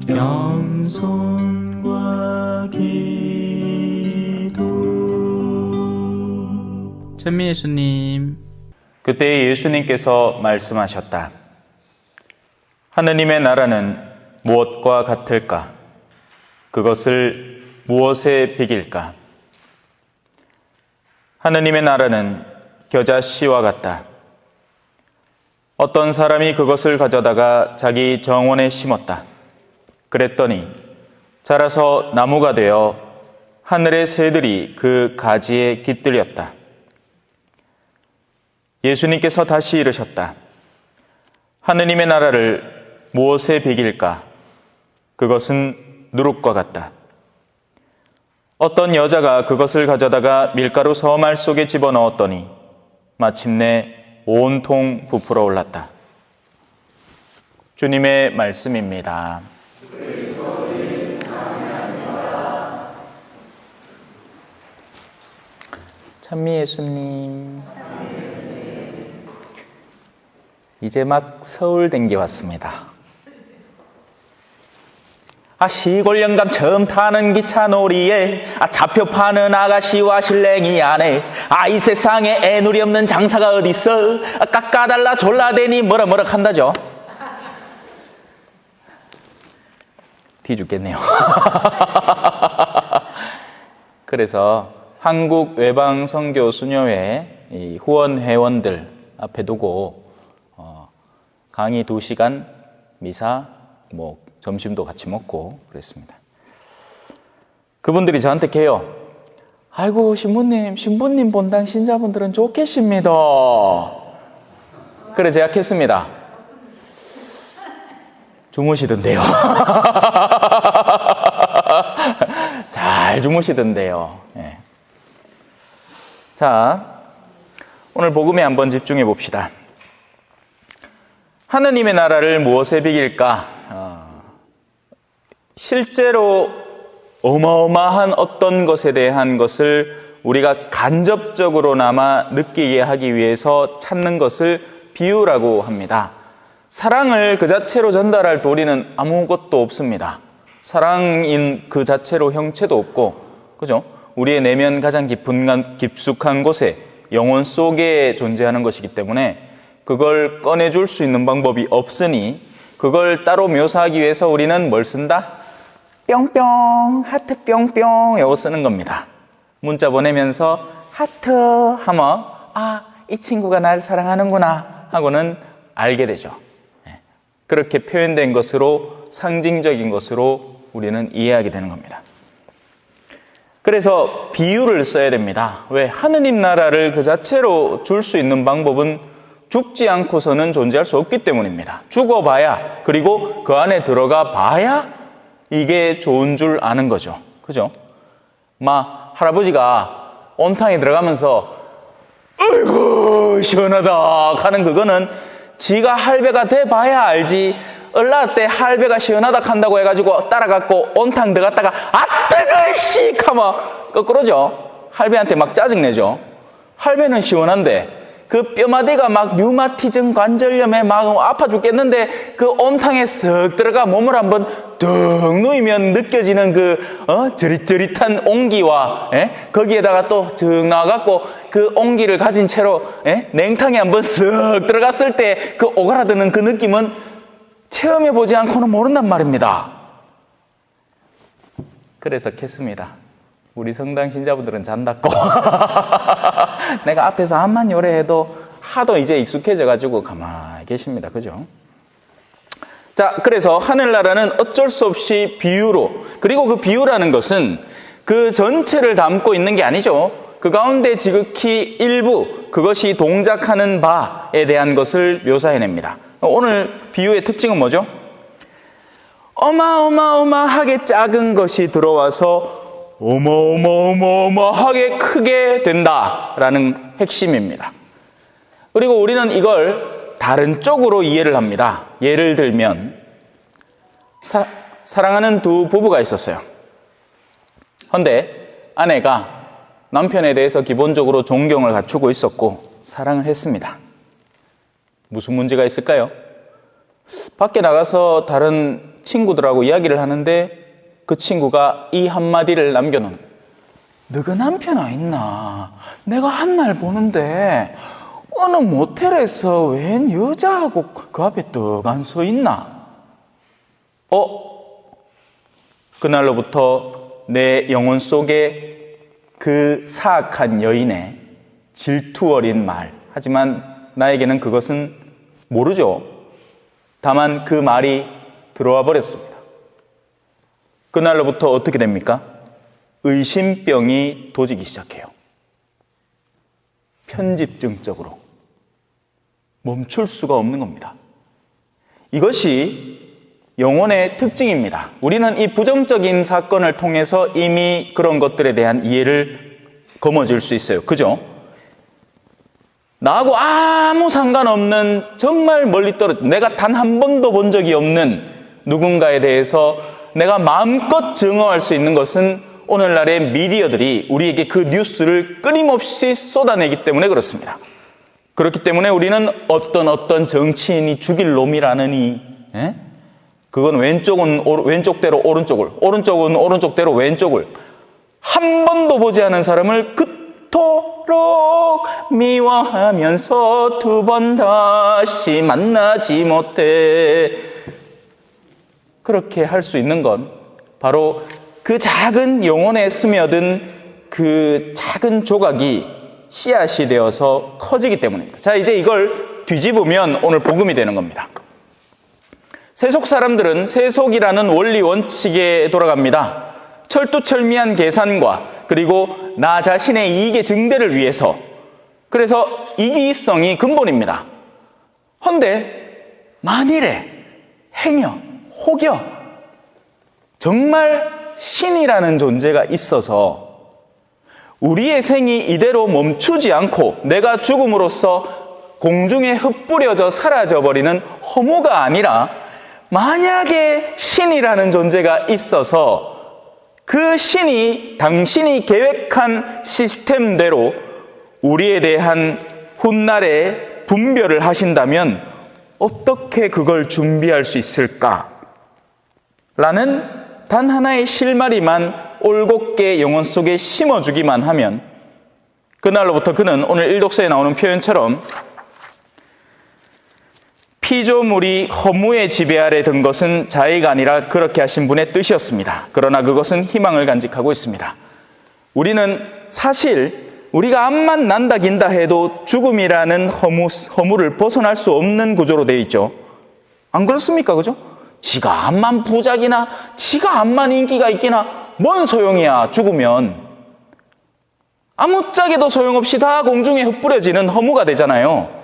겸손과 기도. 찬미 예수님. 그때 예수님께서 말씀하셨다. 하느님의 나라는 무엇과 같을까? 그것을 무엇에 비길까? 하느님의 나라는 겨자씨와 같다. 어떤 사람이 그것을 가져다가 자기 정원에 심었다. 그랬더니 자라서 나무가 되어 하늘의 새들이 그 가지에 깃들였다. 예수님께서 다시 이르셨다. 하느님의 나라를 무엇에 비길까? 그것은 누룩과 같다. 어떤 여자가 그것을 가져다가 밀가루 서말 속에 집어넣었더니 마침내 온통 부풀어 올랐다. 주님의 말씀입니다. 찬미 예수님. 이제 막 서울 댕겨 왔습니다. 시골 영감 처음 타는 기차 놀이에 잡혀 파는 아가씨와 실랭이 안에 이 세상에 애누리 없는 장사가 어딨어 깎아달라 졸라대니 뭐라 한다죠. 뒤죽겠네요. 그래서 한국 외방 선교 수녀회 이 후원 회원들 앞에 두고 강의 2시간, 미사, 점심도 같이 먹고 그랬습니다. 그분들이 저한테 개요. 아이고 신부님 본당 신자분들은 좋겠습니다. 그래 제가 했습니다. 주무시던데요. 잘 주무시던데요. 네. 자, 오늘 복음에 한번 집중해 봅시다. 하느님의 나라를 무엇에 비길까? 실제로 어마어마한 어떤 것에 대한 것을 우리가 간접적으로나마 느끼게 하기 위해서 찾는 것을 비유라고 합니다. 사랑을 그 자체로 전달할 도리는 아무것도 없습니다. 사랑인 그 자체로 형체도 없고, 그죠? 우리의 내면 가장 깊숙한 곳에 영혼 속에 존재하는 것이기 때문에 그걸 꺼내줄 수 있는 방법이 없으니 그걸 따로 묘사하기 위해서 우리는 뭘 쓴다? 뿅뿅, 하트 뿅뿅 이거 쓰는 겁니다. 문자 보내면서 하트 하면 이 친구가 날 사랑하는구나 하고는 알게 되죠. 그렇게 표현된 것으로 상징적인 것으로 우리는 이해하게 되는 겁니다. 그래서 비유를 써야 됩니다. 왜? 하느님 나라를 그 자체로 줄 수 있는 방법은 죽지 않고서는 존재할 수 없기 때문입니다. 죽어봐야, 그리고 그 안에 들어가 봐야 이게 좋은 줄 아는 거죠. 그죠? 할아버지가 온탕에 들어가면서 어이구 시원하다 하는 그거는 지가 할배가 돼봐야 알지. 얼라 때 할배가 시원하다 한다고 해가지고 따라갔고 온탕 들어갔다가 뜨거이 씩 하면 거꾸로죠. 할배한테 막 짜증내죠. 할배는 시원한데 그 뼈마디가 막 류마티즘 관절염에 막 아파 죽겠는데 그 온탕에 쓱 들어가 몸을 한번 뚝 누이면 느껴지는 그 저릿저릿한 온기와 거기에다가 또 쭉 나와갖고 그 온기를 가진 채로 냉탕에 한번 쓱 들어갔을 때 그 오그라드는 그 느낌은 체험해보지 않고는 모른단 말입니다. 그래서 캤습니다. 우리 성당 신자분들은 잔다고. 내가 앞에서 암만 요래해도 하도 이제 익숙해져가지고 가만히 계십니다. 그죠? 자, 그래서 하늘나라는 어쩔 수 없이 비유로, 그리고 그 비유라는 것은 그 전체를 담고 있는 게 아니죠. 그 가운데 지극히 일부, 그것이 동작하는 바에 대한 것을 묘사해냅니다. 오늘 비유의 특징은 뭐죠? 어마어마하게 작은 것이 들어와서 어마어마하게 크게 된다라는 핵심입니다. 그리고 우리는 이걸 다른 쪽으로 이해를 합니다. 예를 들면 사랑하는 두 부부가 있었어요. 그런데 아내가 남편에 대해서 기본적으로 존경을 갖추고 있었고 사랑을 했습니다. 무슨 문제가 있을까요? 밖에 나가서 다른 친구들하고 이야기를 하는데 그 친구가 이 한마디를 남겨놓은 거예요. 너가 남편 있나? 내가 한날 보는데 어느 모텔에서 웬 여자하고 그 앞에 떡 안 서 있나? 그날로부터 내 영혼 속에 그 사악한 여인의 질투 어린 말, 하지만 나에게는 그것은 모르죠. 다만 그 말이 들어와 버렸습니다. 그날로부터 어떻게 됩니까? 의심병이 도지기 시작해요. 편집증적으로 멈출 수가 없는 겁니다. 이것이 영혼의 특징입니다. 우리는 이 부정적인 사건을 통해서 이미 그런 것들에 대한 이해를 거머쥘 수 있어요. 그죠? 나하고 아무 상관없는, 정말 멀리 떨어진, 내가 단 한 번도 본 적이 없는 누군가에 대해서 내가 마음껏 증언할 수 있는 것은 오늘날의 미디어들이 우리에게 그 뉴스를 끊임없이 쏟아내기 때문에 그렇습니다. 그렇기 때문에 우리는 어떤 정치인이 죽일 놈이라느니, 그건 왼쪽은 왼쪽대로 오른쪽은 오른쪽대로 왼쪽을, 한 번도 보지 않은 사람을 그토록 미워하면서 두 번 다시 만나지 못해. 그렇게 할 수 있는 건 바로 그 작은 영혼에 스며든 그 작은 조각이 씨앗이 되어서 커지기 때문입니다. 자, 이제 이걸 뒤집으면 오늘 복음이 되는 겁니다. 세속 사람들은 세속이라는 원리 원칙에 돌아갑니다. 철두철미한 계산과 그리고 나 자신의 이익의 증대를 위해서, 그래서 이기성이 근본입니다. 헌데 만일에 행여 혹여 정말 신이라는 존재가 있어서 우리의 생이 이대로 멈추지 않고 내가 죽음으로써 공중에 흩뿌려져 사라져버리는 허무가 아니라, 만약에 신이라는 존재가 있어서 그 신이 당신이 계획한 시스템대로 우리에 대한 훗날에 분별을 하신다면 어떻게 그걸 준비할 수 있을까? 라는 단 하나의 실마리만 올곧게 영혼 속에 심어주기만 하면, 그날로부터 그는 오늘 일독서에 나오는 표현처럼 피조물이 허무의 지배 아래 든 것은 자의가 아니라 그렇게 하신 분의 뜻이었습니다. 그러나 그것은 희망을 간직하고 있습니다. 우리는 사실 우리가 암만 난다 긴다 해도 죽음이라는 허무를 벗어날 수 없는 구조로 되어 있죠. 안 그렇습니까? 그죠? 지가 암만 부작이나 지가 암만 인기가 있기나 뭔 소용이야. 죽으면 아무짝에도 소용없이 다 공중에 흩뿌려지는 허무가 되잖아요.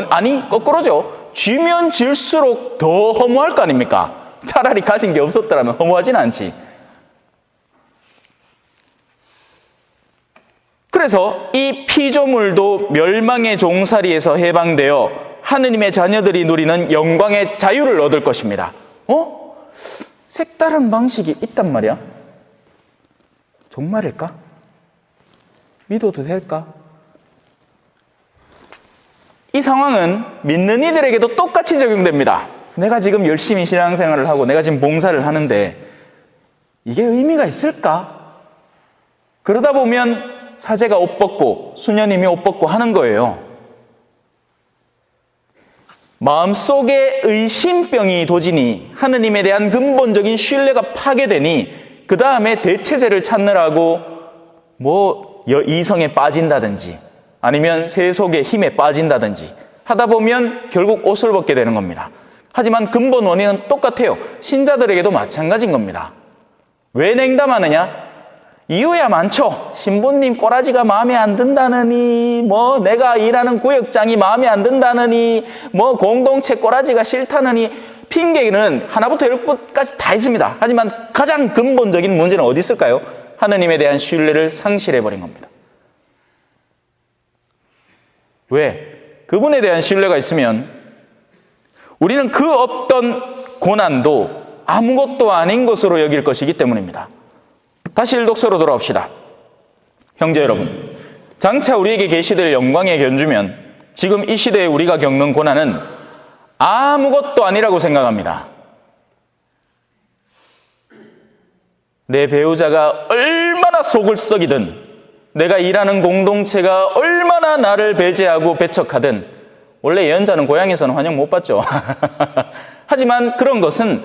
아니 거꾸로죠. 쥐면 질수록 더 허무할 거 아닙니까? 차라리 가진 게 없었더라면 허무하진 않지. 그래서 이 피조물도 멸망의 종살이에서 해방되어 하느님의 자녀들이 누리는 영광의 자유를 얻을 것입니다. 색다른 방식이 있단 말이야? 정말일까? 믿어도 될까? 이 상황은 믿는 이들에게도 똑같이 적용됩니다. 내가 지금 열심히 신앙생활을 하고 내가 지금 봉사를 하는데 이게 의미가 있을까? 그러다 보면 사제가 옷 벗고 수녀님이 옷 벗고 하는 거예요. 마음속에 의심병이 도지니 하느님에 대한 근본적인 신뢰가 파괴되니 그 다음에 대체제를 찾느라고 이성에 빠진다든지 아니면 세속의 힘에 빠진다든지 하다 보면 결국 옷을 벗게 되는 겁니다. 하지만 근본 원인은 똑같아요. 신자들에게도 마찬가지인 겁니다. 왜 냉담하느냐? 이유야 많죠. 신부님 꼬라지가 마음에 안 든다느니, 내가 일하는 구역장이 마음에 안 든다느니, 공동체 꼬라지가 싫다느니, 핑계는 하나부터 10까지 다 있습니다. 하지만 가장 근본적인 문제는 어디 있을까요? 하느님에 대한 신뢰를 상실해버린 겁니다. 왜? 그분에 대한 신뢰가 있으면 우리는 그 어떤 고난도 아무것도 아닌 것으로 여길 것이기 때문입니다. 다시 일독서로 돌아옵시다. 형제 여러분, 장차 우리에게 계시될 영광의 견주면 지금 이 시대에 우리가 겪는 고난은 아무것도 아니라고 생각합니다. 내 배우자가 얼마나 속을 썩이든, 내가 일하는 공동체가 얼마나 나를 배제하고 배척하든, 원래 예언자는 고향에서는 환영 못 받죠. 하지만 그런 것은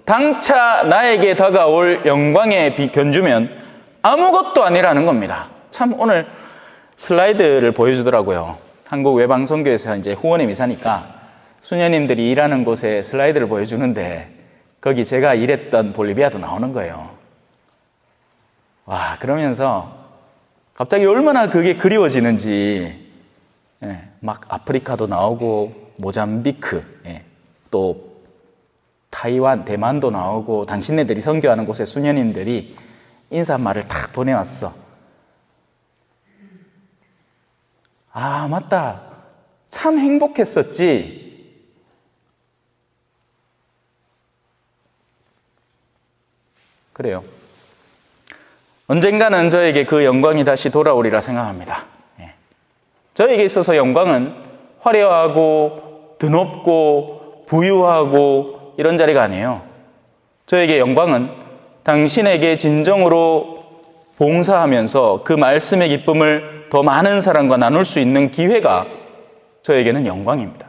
당차 나에게 다가올 영광에 견주면 아무것도 아니라는 겁니다. 참 오늘 슬라이드를 보여주더라고요. 한국 외방선교에서 이제 후원의 미사니까 수녀님들이 일하는 곳에 슬라이드를 보여주는데 거기 제가 일했던 볼리비아도 나오는 거예요. 와, 그러면서 갑자기 얼마나 그게 그리워지는지, 막 아프리카도 나오고 모잠비크, 또 타이완, 대만도 나오고 당신네들이 선교하는 곳에 수녀님들이 인사말을 딱 보내왔어. 아, 맞다. 참 행복했었지. 그래요. 언젠가는 저에게 그 영광이 다시 돌아오리라 생각합니다. 저에게 있어서 영광은 화려하고 드높고 부유하고 이런 자리가 아니에요. 저에게 영광은 당신에게 진정으로 봉사하면서 그 말씀의 기쁨을 더 많은 사람과 나눌 수 있는 기회가 저에게는 영광입니다.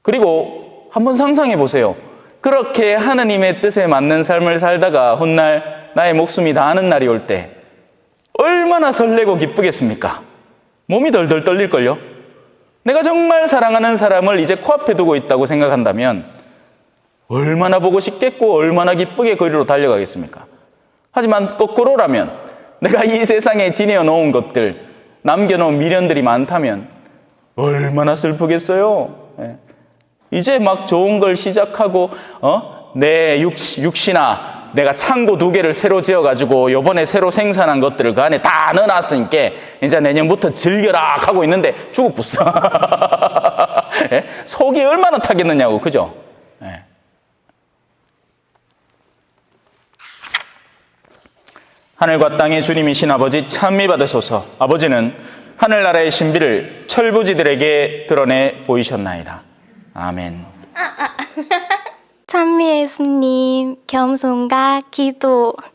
그리고 한번 상상해 보세요. 그렇게 하느님의 뜻에 맞는 삶을 살다가 훗날 나의 목숨이 다하는 날이 올 때 얼마나 설레고 기쁘겠습니까? 몸이 덜덜 떨릴걸요? 내가 정말 사랑하는 사람을 이제 코앞에 두고 있다고 생각한다면 얼마나 보고 싶겠고 얼마나 기쁘게 거리로 달려가겠습니까? 하지만 거꾸로라면 내가 이 세상에 지내어 놓은 것들, 남겨놓은 미련들이 많다면 얼마나 슬프겠어요? 이제 막 좋은 걸 시작하고 내 육신아, 내가 창고 2개를 새로 지어가지고 요번에 새로 생산한 것들을 그 안에 다 넣어놨으니까 이제 내년부터 즐겨라 하고 있는데 죽어붙어. 속이 얼마나 타겠느냐고, 그죠? 하늘과 땅의 주님이신 아버지 찬미 받으소서. 아버지는 하늘나라의 신비를 철부지들에게 드러내 보이셨나이다. 아멘. 찬미 예수님, 겸손과 기도.